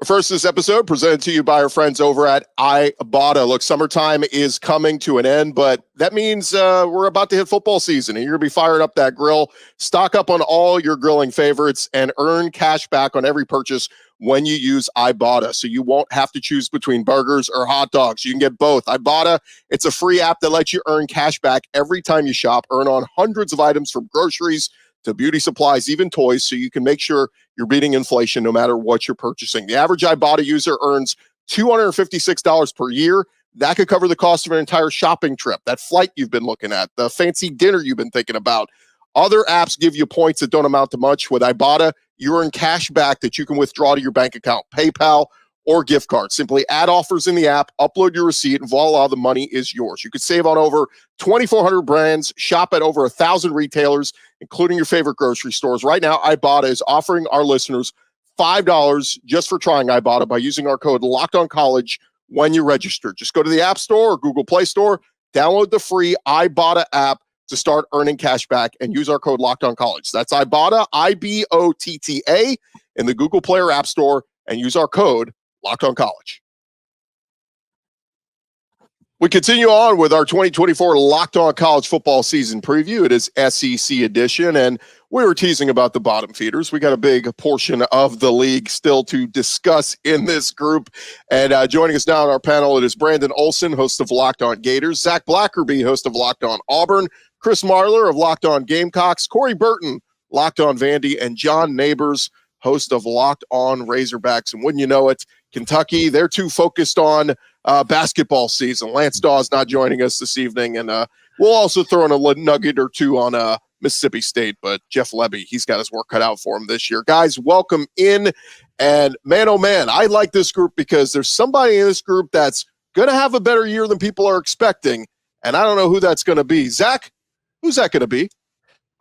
First, this episode presented to you by our friends over at Ibotta. Look, summertime is coming to an end, but that means we're about to hit football season, and you're going to be firing up that grill. Stock up on all your grilling favorites and earn cash back on every purchase when you use Ibotta, so you won't have to choose between burgers or hot dogs. You can get both. Ibotta, it's a free app that lets you earn cash back every time you shop. Earn on hundreds of items from groceries to beauty supplies, even toys, so you can make sure you're beating inflation no matter what you're purchasing. The average Ibotta user earns $256 per year. That could cover the cost of an entire shopping trip, that flight you've been looking at, the fancy dinner you've been thinking about. Other apps give you points that don't amount to much. With Ibotta, you earn cash back that you can withdraw to your bank account, PayPal, or gift card. Simply add offers in the app, upload your receipt, and voila, the money is yours. You could save on over 2,400 brands, shop at over 1,000 retailers, including your favorite grocery stores. Right now, Ibotta is offering our listeners $5 just for trying Ibotta by using our code LOCKEDONCOLLEGE when you register. Just go to the App Store or Google Play Store, download the free Ibotta app to start earning cash back, and use our code LOCKEDONCOLLEGE. That's Ibotta, IBOTTA, in the Google Play or App Store, and use our code Locked On College. We continue on with our 2024 Locked On College football season preview. It is SEC edition, and we were teasing about the bottom feeders. We got a big portion of the league still to discuss in this group. And joining us now on our panel, it is Brandon Olson, host of Locked On Gators, Zach Blackerby, host of Locked On Auburn, Chris Marler of Locked On Gamecocks, Corey Burton, Locked On Vandy, and John Neighbors, host of Locked On Razorbacks. And wouldn't you know it, Kentucky, they're too focused on basketball season. Lance Dawes not joining us this evening, and we'll also throw in a nugget or two on Mississippi State, but Jeff Lebby, he's got his work cut out for him this year. Guys, welcome in, and man, oh man, I like this group because there's somebody in this group that's going to have a better year than people are expecting, and I don't know who that's going to be. Zach, who's that going to be?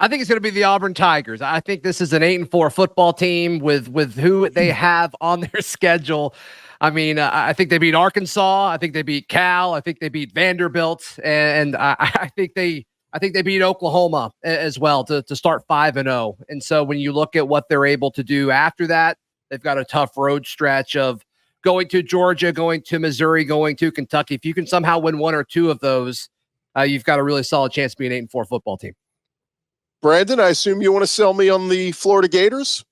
I think it's going to be the Auburn Tigers. I think this is an 8-4 football team with who they have on their schedule. I mean, I think they beat Arkansas. I think they beat Cal. I think they beat Vanderbilt, and I think they beat Oklahoma as well to start 5-0. And so when you look at what they're able to do after that, they've got a tough road stretch of going to Georgia, going to Missouri, going to Kentucky. If you can somehow win one or two of those, you've got a really solid chance to be an 8-4 football team. Brandon, I assume you want to sell me on the Florida Gators?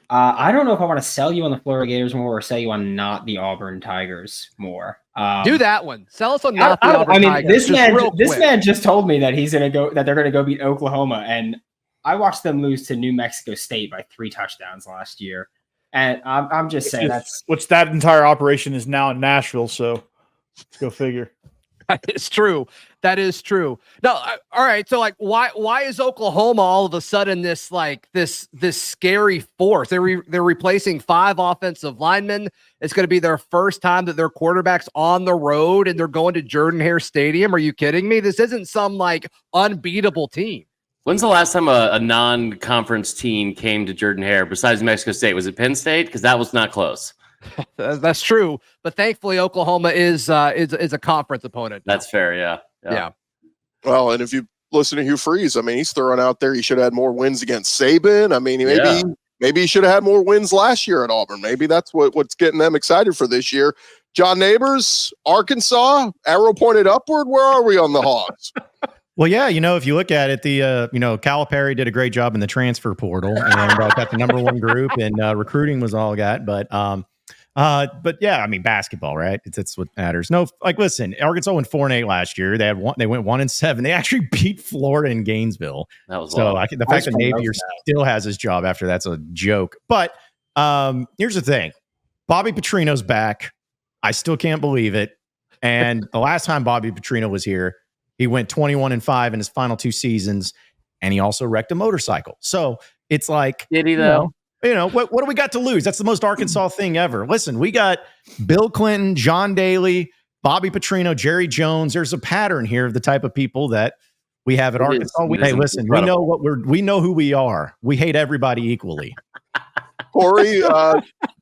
I don't know if I want to sell you on the Florida Gators more or sell you on not the Auburn Tigers more. Do that one. Sell us on not the Auburn Tigers. This man just told me that they're gonna go beat Oklahoma, and I watched them lose to New Mexico State by 3 touchdowns last year. And I'm just saying that entire operation is now in Nashville, so go figure. That is true. That is true. No, all right. So, like, why is Oklahoma all of a sudden this scary force? They're replacing 5 offensive linemen. It's going to be their first time that their quarterback's on the road, and they're going to Jordan-Hare Stadium. Are you kidding me? This isn't some like unbeatable team. When's the last time a non-conference team came to Jordan-Hare besides Mexico State? Was it Penn State? Because that was not close. That's true, but thankfully Oklahoma is a conference opponent. That's fair, yeah. Well, and if you listen to Hugh Freeze, I mean, he's throwing out there he should have had more wins against Saban. I mean, maybe he should have had more wins last year at Auburn. Maybe that's what's getting them excited for this year. John Neighbors, Arkansas, arrow pointed upward. Where are we on the Hogs? Well, yeah, if you look at it, Calipari did a great job in the transfer portal and got the number 1 group, and recruiting was all got, but yeah, I mean, basketball, right? It's what matters. No, like, listen, Arkansas went 4-8 last year. They went 1-7. They actually beat Florida in Gainesville. That was so. The fact that Napier still has his job after that's a joke. But here's the thing: Bobby Petrino's back. I still can't believe it. And the last time Bobby Petrino was here, he went 21-5 in his final 2 seasons, and he also wrecked a motorcycle. So it's like, did he though? What do we got to lose? That's the most Arkansas thing ever. Listen, we got Bill Clinton, John Daly, Bobby Petrino, Jerry Jones. There's a pattern here of the type of people that we have at Arkansas. Hey, listen, incredible. We know who we are. We hate everybody equally. Corey,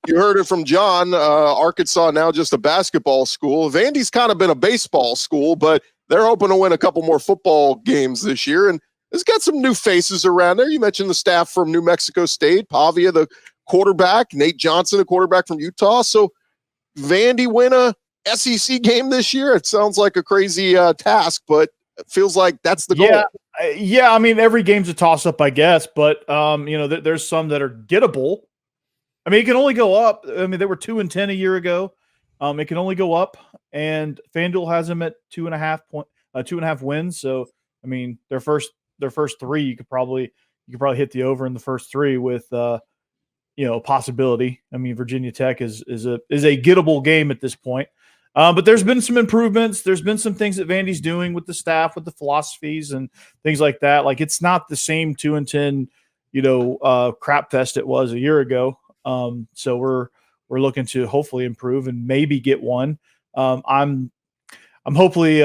you heard it from John. Arkansas now just a basketball school. Vandy's kind of been a baseball school, but they're hoping to win a couple more football games this year. And it's got some new faces around there. You mentioned the staff from New Mexico State, Pavia, the quarterback, Nate Johnson, a quarterback from Utah. So Vandy win a SEC game this year. It sounds like a crazy task, but it feels like that's the goal. Yeah. I mean, every game's a toss up, I guess, but there's some that are gettable. I mean, it can only go up. I mean, they were 2-10 a year ago. It can only go up, and FanDuel has them at 2.5 wins. So, I mean, their first three, you could probably hit the over in the first three with possibility. I mean, Virginia Tech is a gettable game at this point. But there's been some improvements. There's been some things that Vandy's doing with the staff, with the philosophies and things like that. Like, it's not the same 2-10, crap fest it was a year ago. So we're looking to hopefully improve and maybe get one. I'm hopefully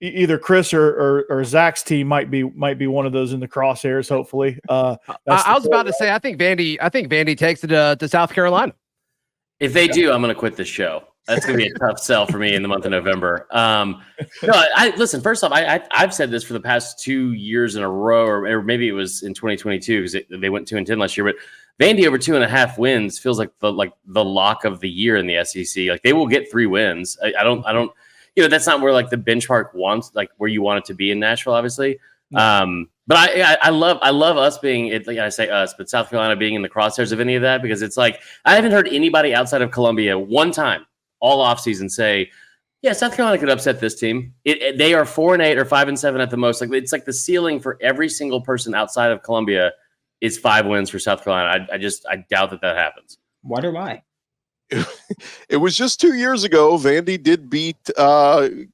either Chris or Zach's team might be one of those in the crosshairs. Hopefully, I was about to say I think Vandy takes it to South Carolina. If they do, I'm going to quit this show. That's going to be a tough sell for me in the month of November. Listen. First off, I've said this for the past 2 years in a row, or maybe it was in 2022 because they went 2-10 last year. But Vandy over 2.5 wins feels like the lock of the year in the SEC. Like, they will get 3 wins. I don't. That's not where like the benchmark wants, like where you want it to be in Nashville, obviously. But I love us being, I say us, but South Carolina being in the crosshairs of any of that, because it's like I haven't heard anybody outside of Columbia one time all offseason say, yeah, South Carolina could upset this team. They are 4-8 or 5-7 at the most. Like, it's like the ceiling for every single person outside of Columbia is 5 wins for South Carolina. I doubt that happens. Wonder why. It was just 2 years ago. Vandy did beat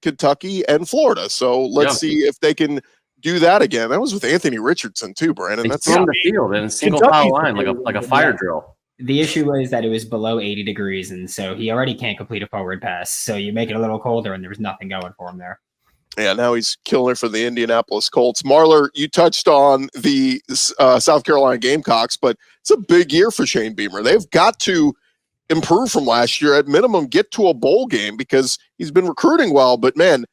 Kentucky and Florida. So let's see if they can do that again. That was with Anthony Richardson too, Brandon. That's on the field in a single foul line, like a fire drill. The issue was that it was below 80 degrees, and so he already can't complete a forward pass. So you make it a little colder, and there was nothing going for him there. Yeah, now he's killing it for the Indianapolis Colts. Marler, you touched on the South Carolina Gamecocks, but it's a big year for Shane Beamer. They've got to improve from last year, at minimum get to a bowl game, because he's been recruiting well, but man,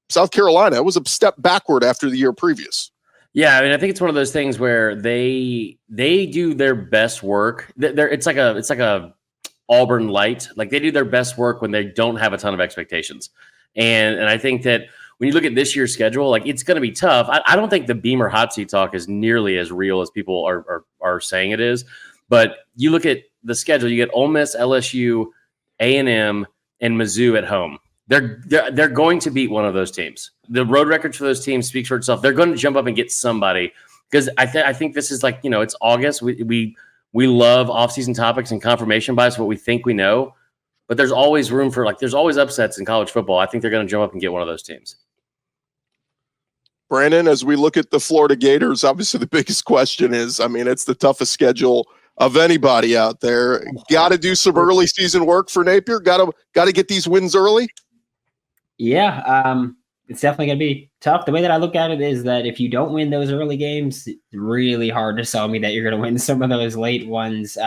South Carolina was a step backward after the year previous. Yeah, I mean, I think it's one of those things where they do their best work. It's like a Auburn light. Like, they do their best work when they don't have a ton of expectations. And I think that when you look at this year's schedule, like, it's going to be tough. I don't think the Beamer hot seat talk is nearly as real as people are saying it is. But you look at the schedule, you get Ole Miss, LSU, A&M, and Mizzou at home. They're going to beat one of those teams. The road record for those teams speaks for itself. They're going to jump up and get somebody, because I think this is like, it's August. We love offseason topics and confirmation bias, what we think we know. But there's always room for, there's always upsets in college football. I think they're going to jump up and get one of those teams. Brandon, as we look at the Florida Gators, obviously the biggest question is, I mean, it's the toughest schedule of anybody out there. Got to do some early season work for Napier. Got to get these wins early. Yeah, it's definitely going to be tough. The way that I look at it is that if you don't win those early games, it's really hard to sell me that you're going to win some of those late ones.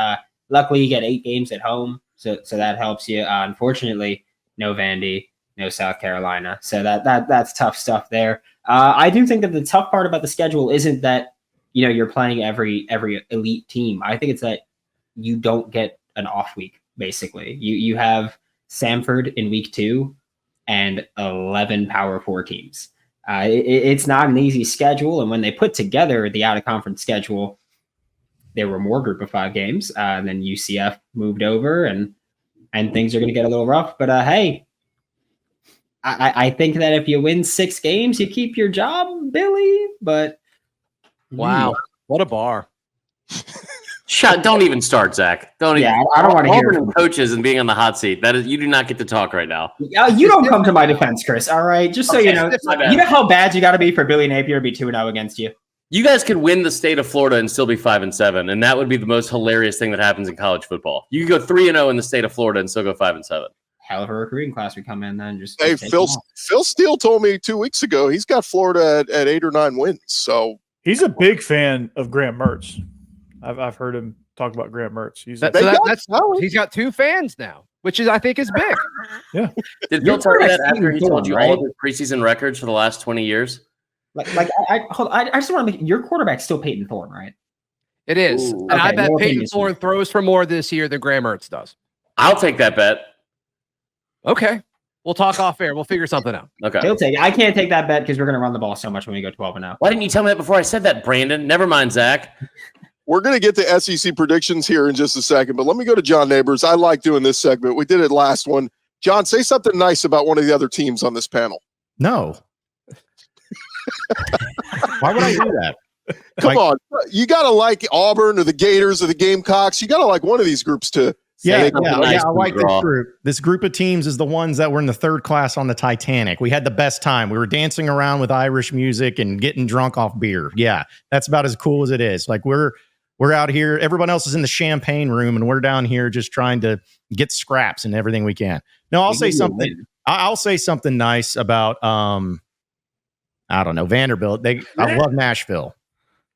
Luckily, you get 8 games at home, so that helps you. Unfortunately, no Vandy, no South Carolina, so that's tough stuff there. I do think that the tough part about the schedule isn't that you're playing every elite team. I think it's that you don't get an off week. Basically, you have Samford in week 2. And 11 Power 4 teams. It's not an easy schedule. And when they put together the out-of-conference schedule, there were more Group of 5 games. Then UCF moved over, and things are going to get a little rough. But hey, I think that if you win 6 games, you keep your job, Billy. But wow, what a bar! Don't even start, Zach. I don't want to hear from coaches and being on the hot seat. That is, you do not get to talk right now. You don't come to my defense, Chris. All right, just so you know how bad you got to be for Billy Napier to be 2-0 against you. You guys could win the state of Florida and still be 5-7, and that would be the most hilarious thing that happens in college football. You could go 3-0 in the state of Florida and still go 5-7. Hell of a recruiting class would come in then. Hey, Phil Steele told me 2 weeks ago he's got Florida at 8 or 9 wins. So he's a big fan of Graham Mertz. I've heard him talk about Graham Mertz. He's got 2 fans now, which I think is big. Yeah. Did Bill tell you that after he told you all of his preseason records for the last 20 years? I just want to make your quarterback's still Peyton Thorne, right? It is. Ooh. And I Okay, bet more Peyton opinions. Thorne throws for more this year than Graham Mertz does. I'll take that bet. Okay. We'll talk off air. We'll figure something out. Okay. He'll take it. I can't take that bet because we're going to run the ball so much when we go 12-0. Why didn't you tell me that before I said that, Brandon? Never mind, Zach. We're going to get to SEC predictions here in just a second, but let me go to John Neighbors. I like doing this segment. We did it last one. John, say something nice about one of the other teams on this panel. No. Why would I do that? Come on. You got to like Auburn or the Gators or the Gamecocks. You got to like one of these groups to Yeah, something yeah, nice I like from this draw. group. This group of teams is the ones that were in the third class on the Titanic. We had the best time. We were dancing around with Irish music and getting drunk off beer. Yeah, that's about as cool as it is. Like we're out here. Everyone else is in the champagne room, and we're down here just trying to get scraps and everything we can. No, I'll say something. I'll say something nice about I don't know, Vanderbilt. I love Nashville.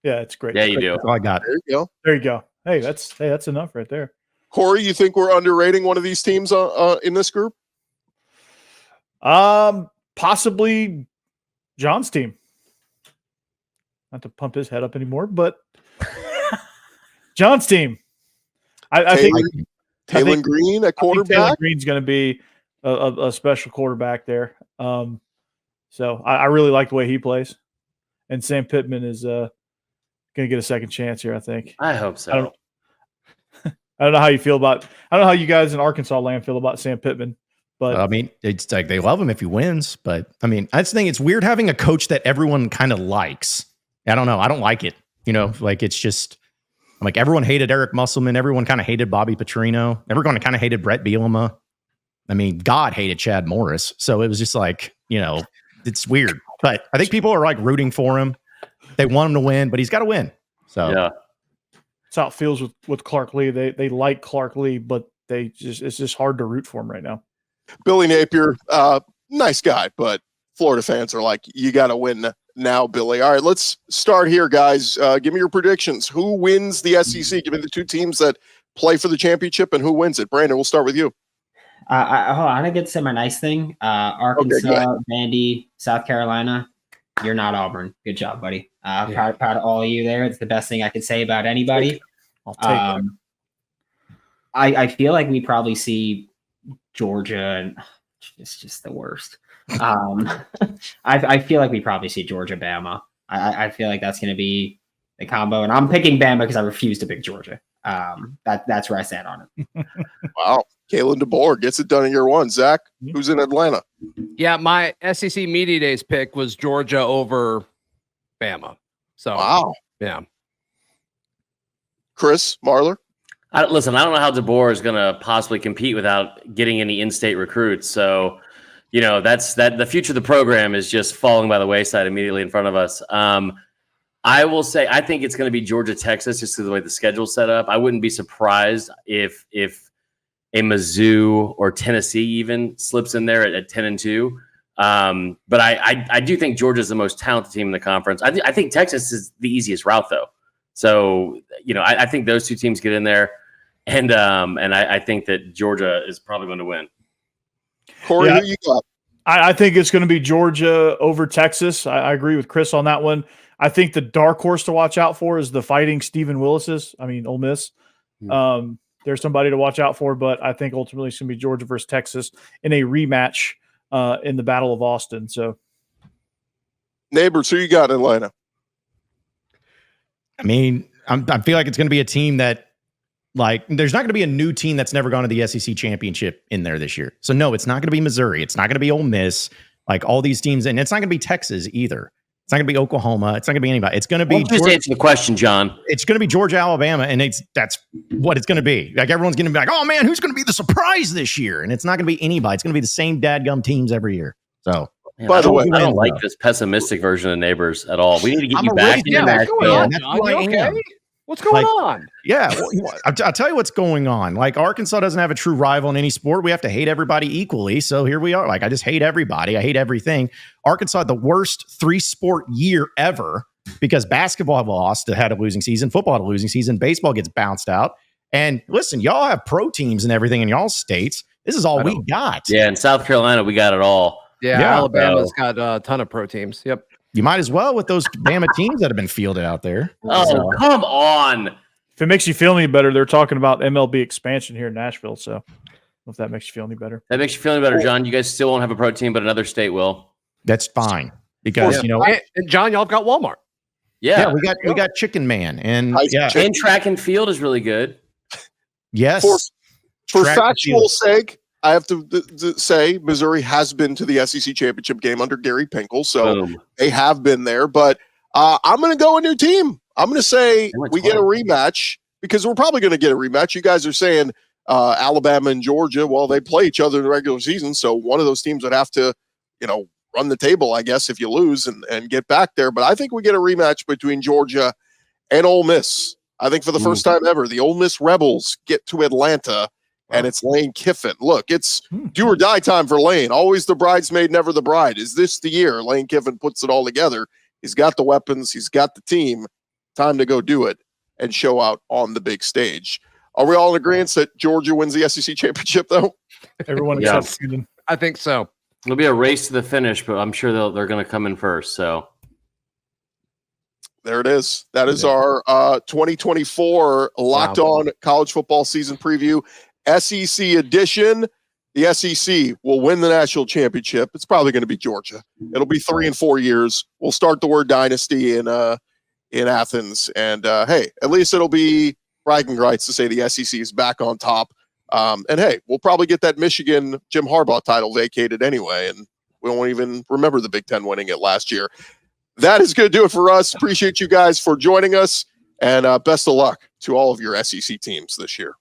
Yeah, it's great. Yeah, you do. That's all I got. There you go. There you go. Hey, that's enough right there. Corey, you think we're underrating one of these teams in this group? Possibly John's team. Not to pump his head up anymore, but John's team. I think Taylon Green at quarterback. Taylon Green's going to be a special quarterback there. So I really like the way he plays, and Sam Pittman is going to get a second chance here. I think. I hope so. I don't know how you feel about. I don't know how you guys in Arkansas land feel about Sam Pittman, but I mean, it's like they love him if he wins. But I mean, I just think it's weird having a coach that everyone kind of likes. I don't know. I don't like it. You know, like it's just like everyone hated Eric Musselman. Everyone kind of hated Bobby Petrino. Everyone kind of hated Brett Bielema. I mean, God hated Chad Morris. So it was just like, you know, it's weird. But I think people are like rooting for him. They want him to win, but he's got to win. So yeah. That's how it feels with Clark Lee. They like Clark Lee, but it's just hard to root for him right now. Billy Napier, nice guy, but Florida fans are like, you got to win now, Billy. All right, let's start here, guys. Give me your predictions. Who wins the SEC? Give me the two teams that play for the championship and who wins it. Brandon, we'll start with you. I get to say my nice thing. Arkansas, Vandy, South Carolina. You're not Auburn. Good job, buddy. Proud of all of you there. It's the best thing I could say about anybody. I'll take it. I feel like we probably see Georgia, and it's just the worst. I feel like we probably see Georgia, Bama. I feel like that's going to be the combo, and I'm picking Bama because I refuse to pick Georgia. That's where I stand on it. Wow. Kalen DeBoer gets it done in year one. Zach, who's in Atlanta? Yeah, my SEC Media Days pick was Georgia over Bama. So, wow. Yeah. Chris Marler? Listen, I don't know how DeBoer is going to possibly compete without getting any in-state recruits. So, you know, the future of the program is just falling by the wayside immediately in front of us. I will say, I think it's going to be Georgia, Texas, just because of the way the schedule's set up. I wouldn't be surprised if a Mizzou or Tennessee even slips in there at 10-2. But I do think Georgia's the most talented team in the conference. I think Texas is the easiest route, though. So, you know, I think those two teams get in there, and I think that Georgia is probably going to win. Corey, who you got? I think it's going to be Georgia over Texas. I agree with Chris on that one. I think the dark horse to watch out for is the Fighting Stephen Willis's. I mean, Ole Miss. There's somebody to watch out for, but I think ultimately it's going to be Georgia versus Texas in a rematch in the Battle of Austin. So, Neighbors, who you got in Atlanta? I mean, I feel like it's going to be a team that, like, there's not going to be a new team that's never gone to the SEC championship in there this year. So, no, it's not going to be Missouri. It's not going to be Ole Miss. Like, all these teams. And it's not going to be Texas either. It's not going to be Oklahoma. It's not going to be anybody. It's going to be Just answer the question, John. It's going to be Georgia, Alabama, and that's what it's going to be. Like, everyone's going to be like, oh, man, who's going to be the surprise this year? And it's not going to be anybody. It's going to be the same dadgum teams every year. So, man, by the way, I don't like this pessimistic version of Neighbors at all. We need to get you back in Nashville. What's going on? Yeah, I'll tell you what's going on. Like, Arkansas doesn't have a true rival in any sport. We have to hate everybody equally. So here we are. Like, I just hate everybody. I hate everything. Arkansas had the worst 3-sport year ever because basketball had a losing season, football had a losing season, baseball gets bounced out. And listen, y'all have pro teams and everything in y'all states. This is all we got. Yeah, in South Carolina, we got it all. Yeah, Alabama's got a ton of pro teams. Yep. You might as well with those Bama teams that have been fielded out there. Oh, come on. If it makes you feel any better, they're talking about MLB expansion here in Nashville. So if that makes you feel any better. That makes you feel any better, John. You guys still won't have a pro team, but another state will. That's fine because and John, y'all have got Walmart. Yeah, we got Chicken Man and and track and field is really good. Yes. For factual sake, I have to say Missouri has been to the SEC championship game under Gary Pinkel, so they have been there. But I'm going to go a new team. I'm going to say we get a rematch because we're probably going to get a rematch. You guys are saying Alabama and Georgia. Well, they play each other in the regular season, so one of those teams would have to, run the table, I guess, if you lose and get back there. But I think we get a rematch between Georgia and Ole Miss. I think for the first time ever, the Ole Miss Rebels get to Atlanta, and it's Lane Kiffin. Look, it's do or die time for Lane. Always the bridesmaid, never the bride. Is this the year Lane Kiffin puts it all together? He's got the weapons. He's got the team. Time to go do it and show out on the big stage. Are we all in agreement that Georgia wins the SEC championship, though? Everyone except Sweden. I think so. It'll be a race to the finish, but I'm sure they're going to come in first. So there it is. That is our 2024 Locked On College Football Season Preview, SEC edition. The SEC will win the national championship. It's probably going to be Georgia. It'll be 3 and 4 years. We'll start the word dynasty in Athens, and hey, at least it'll be bragging rights to say the SEC is back on top. And hey, we'll probably get that Michigan Jim Harbaugh title vacated anyway, and we won't even remember the Big Ten winning it last year. That is going to do it for us. Appreciate you guys for joining us, and best of luck to all of your SEC teams this year.